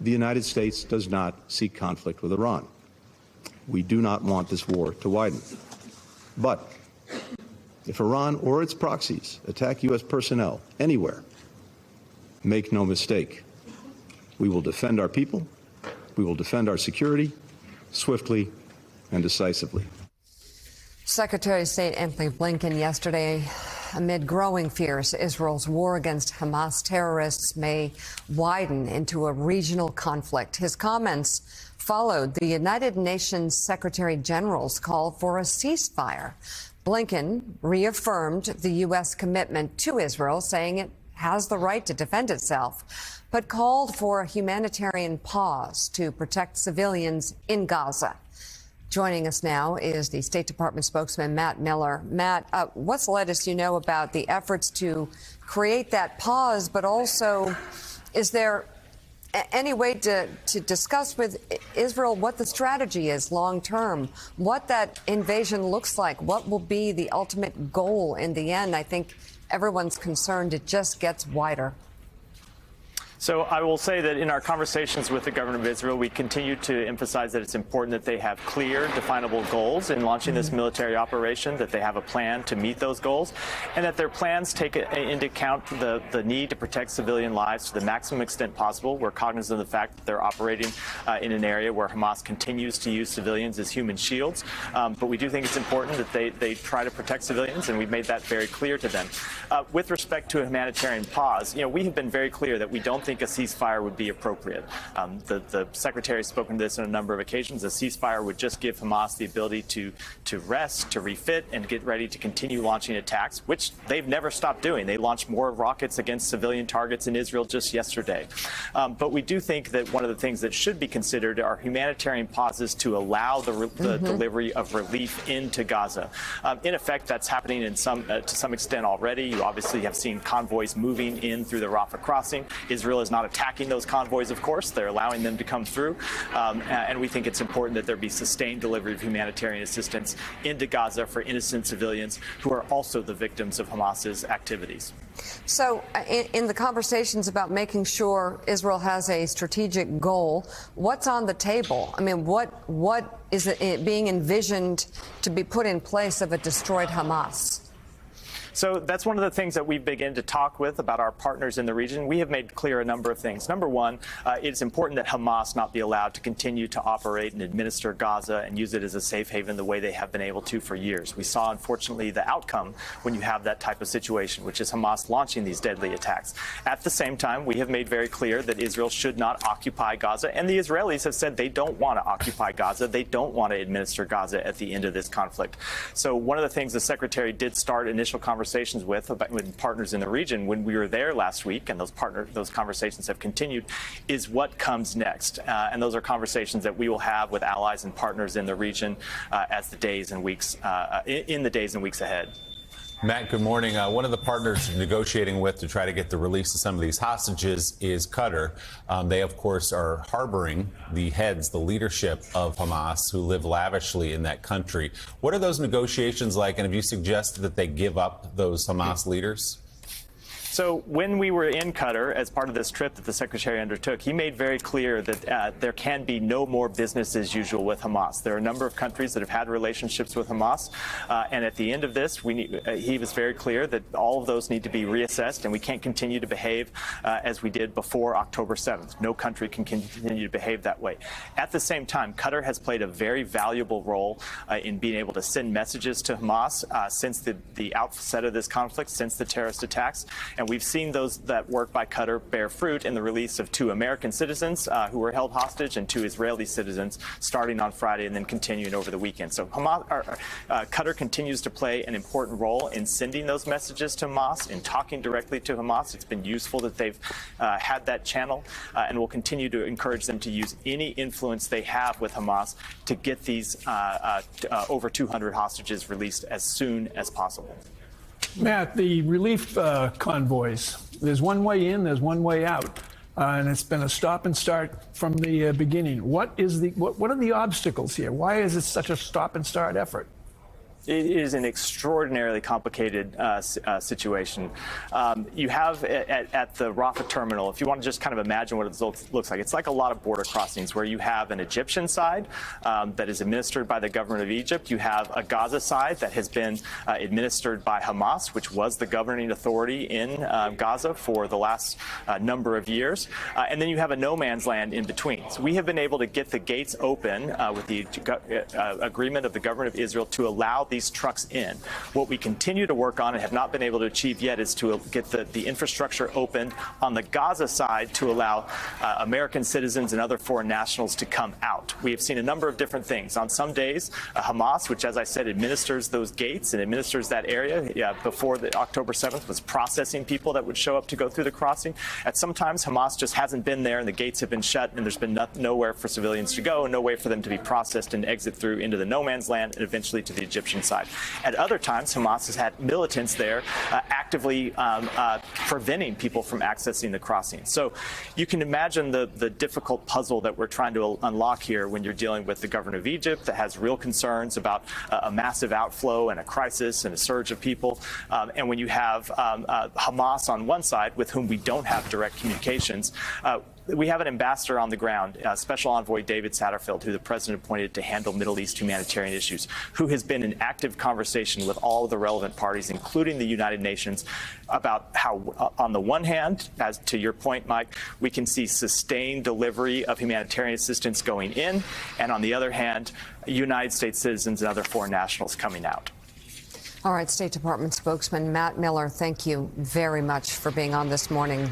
The United States does not seek conflict with Iran. We do not want this war to widen. But if Iran or its proxies attack U.S. personnel anywhere, make no mistake, we will defend our people, we will defend our security swiftly and decisively. Secretary of State Antony Blinken yesterday, amid growing fears Israel's war against Hamas terrorists may widen into a regional conflict. His comments followed the United Nations Secretary General's call for a ceasefire. Blinken reaffirmed the U.S. commitment to Israel, saying it has the right to defend itself, but called for a humanitarian pause to protect civilians in Gaza. Joining us now is the State Department spokesman, Matt Miller. Matt, what's the latest you know about the efforts to create that pause, but also is there any way to discuss with Israel what the strategy is long term, what that invasion looks like, what will be the ultimate goal in the end? I think everyone's concerned it just gets wider. So I will say that in our conversations with the government of Israel, we continue to emphasize that it's important that they have clear, definable goals in launching this military operation, that they have a plan to meet those goals, and that their plans take into account the need to protect civilian lives to the maximum extent possible. We're cognizant of the fact that they're operating in an area where Hamas continues to use civilians as human shields. But we do think it's important that they try to protect civilians, and we've made that very clear to them. With respect to a humanitarian pause, we have been very clear that we don't think a ceasefire would be appropriate. The Secretary has spoken to this on a number of occasions. A ceasefire would just give Hamas the ability to rest, to refit, and get ready to continue launching attacks, which they've never stopped doing. They launched more rockets against civilian targets in Israel just yesterday. But we do think that one of the things that should be considered are humanitarian pauses to allow the delivery of relief into Gaza. In effect, that's happening to some extent already. You obviously have seen convoys moving in through the Rafah crossing. Israel is not attacking those convoys, of course. They're allowing them to come through. And we think it's important that there be sustained delivery of humanitarian assistance into Gaza for innocent civilians who are also the victims of Hamas's activities. So in the conversations about making sure Israel has a strategic goal, what's on the table? I mean, what is it being envisioned to be put in place of a destroyed Hamas? So that's one of the things that we've begun to talk with about our partners in the region. We have made clear a number of things. Number one, it's important that Hamas not be allowed to continue to operate and administer Gaza and use it as a safe haven the way they have been able to for years. We saw, unfortunately, the outcome when you have that type of situation, which is Hamas launching these deadly attacks. At the same time, we have made very clear that Israel should not occupy Gaza, and the Israelis have said they don't want to occupy Gaza. They don't want to administer Gaza at the end of this conflict. So one of the things the Secretary did start initial conversations with partners in the region when we were there last week, and those conversations have continued, is what comes next. And those are conversations that we will have with allies and partners in the region as the days and weeks in the days and weeks ahead. Matt, good morning. One of the partners you're negotiating with to try to get the release of some of these hostages is Qatar. They, of course, are harboring the heads, the leadership of Hamas, who live lavishly in that country. What are those negotiations like, and have you suggested that they give up those Hamas leaders? So when we were in Qatar as part of this trip that the Secretary undertook, he made very clear that there can be no more business as usual with Hamas. There are a number of countries that have had relationships with Hamas, and at the end of this, he was very clear that all of those need to be reassessed, and we can't continue to behave as we did before October 7th. No country can continue to behave that way. At the same time, Qatar has played a very valuable role in being able to send messages to Hamas since the outset of this conflict, since the terrorist attacks. And we've seen that work by Qatar bear fruit in the release of 2 American citizens who were held hostage and 2 Israeli citizens starting on Friday and then continuing over the weekend. So Qatar continues to play an important role in sending those messages to Hamas, in talking directly to Hamas. It's been useful that they've had that channel, and we'll continue to encourage them to use any influence they have with Hamas to get these over 200 hostages released as soon as possible. Matt, the relief convoys, there's one way in, there's one way out, and it's been a stop and start from the beginning. What are the obstacles here? Why is it such a stop and start effort? It is an extraordinarily complicated situation. You have at the Rafah terminal, if you want to just kind of imagine what it looks like, it's like a lot of border crossings where you have an Egyptian side that is administered by the government of Egypt. You have a Gaza side that has been administered by Hamas, which was the governing authority in Gaza for the last number of years. And then you have a no man's land in between. So we have been able to get the gates open with the agreement of the government of Israel to allow these trucks in. What we continue to work on and have not been able to achieve yet is to get the infrastructure opened on the Gaza side to allow American citizens and other foreign nationals to come out. We have seen a number of different things. On some days, Hamas, which, as I said, administers those gates and administers that area before the October 7th, was processing people that would show up to go through the crossing. At some times, Hamas just hasn't been there and the gates have been shut and there's been nowhere for civilians to go, no way for them to be processed and exit through into the no man's land and eventually to the Egyptian side. At other times, Hamas has had militants there actively preventing people from accessing the crossing. So you can imagine the difficult puzzle that we're trying to unlock here when you're dealing with the government of Egypt that has real concerns about a massive outflow and a crisis and a surge of people. And when you have Hamas on one side, with whom we don't have direct communications, we have an ambassador on the ground, Special Envoy David Satterfield, who the president appointed to handle Middle East humanitarian issues, who has been in active conversation with all of the relevant parties, including the United Nations, about how, on the one hand, as to your point, Mike, we can see sustained delivery of humanitarian assistance going in, and on the other hand, United States citizens and other foreign nationals coming out. All right, State Department spokesman Matt Miller, thank you very much for being on this morning.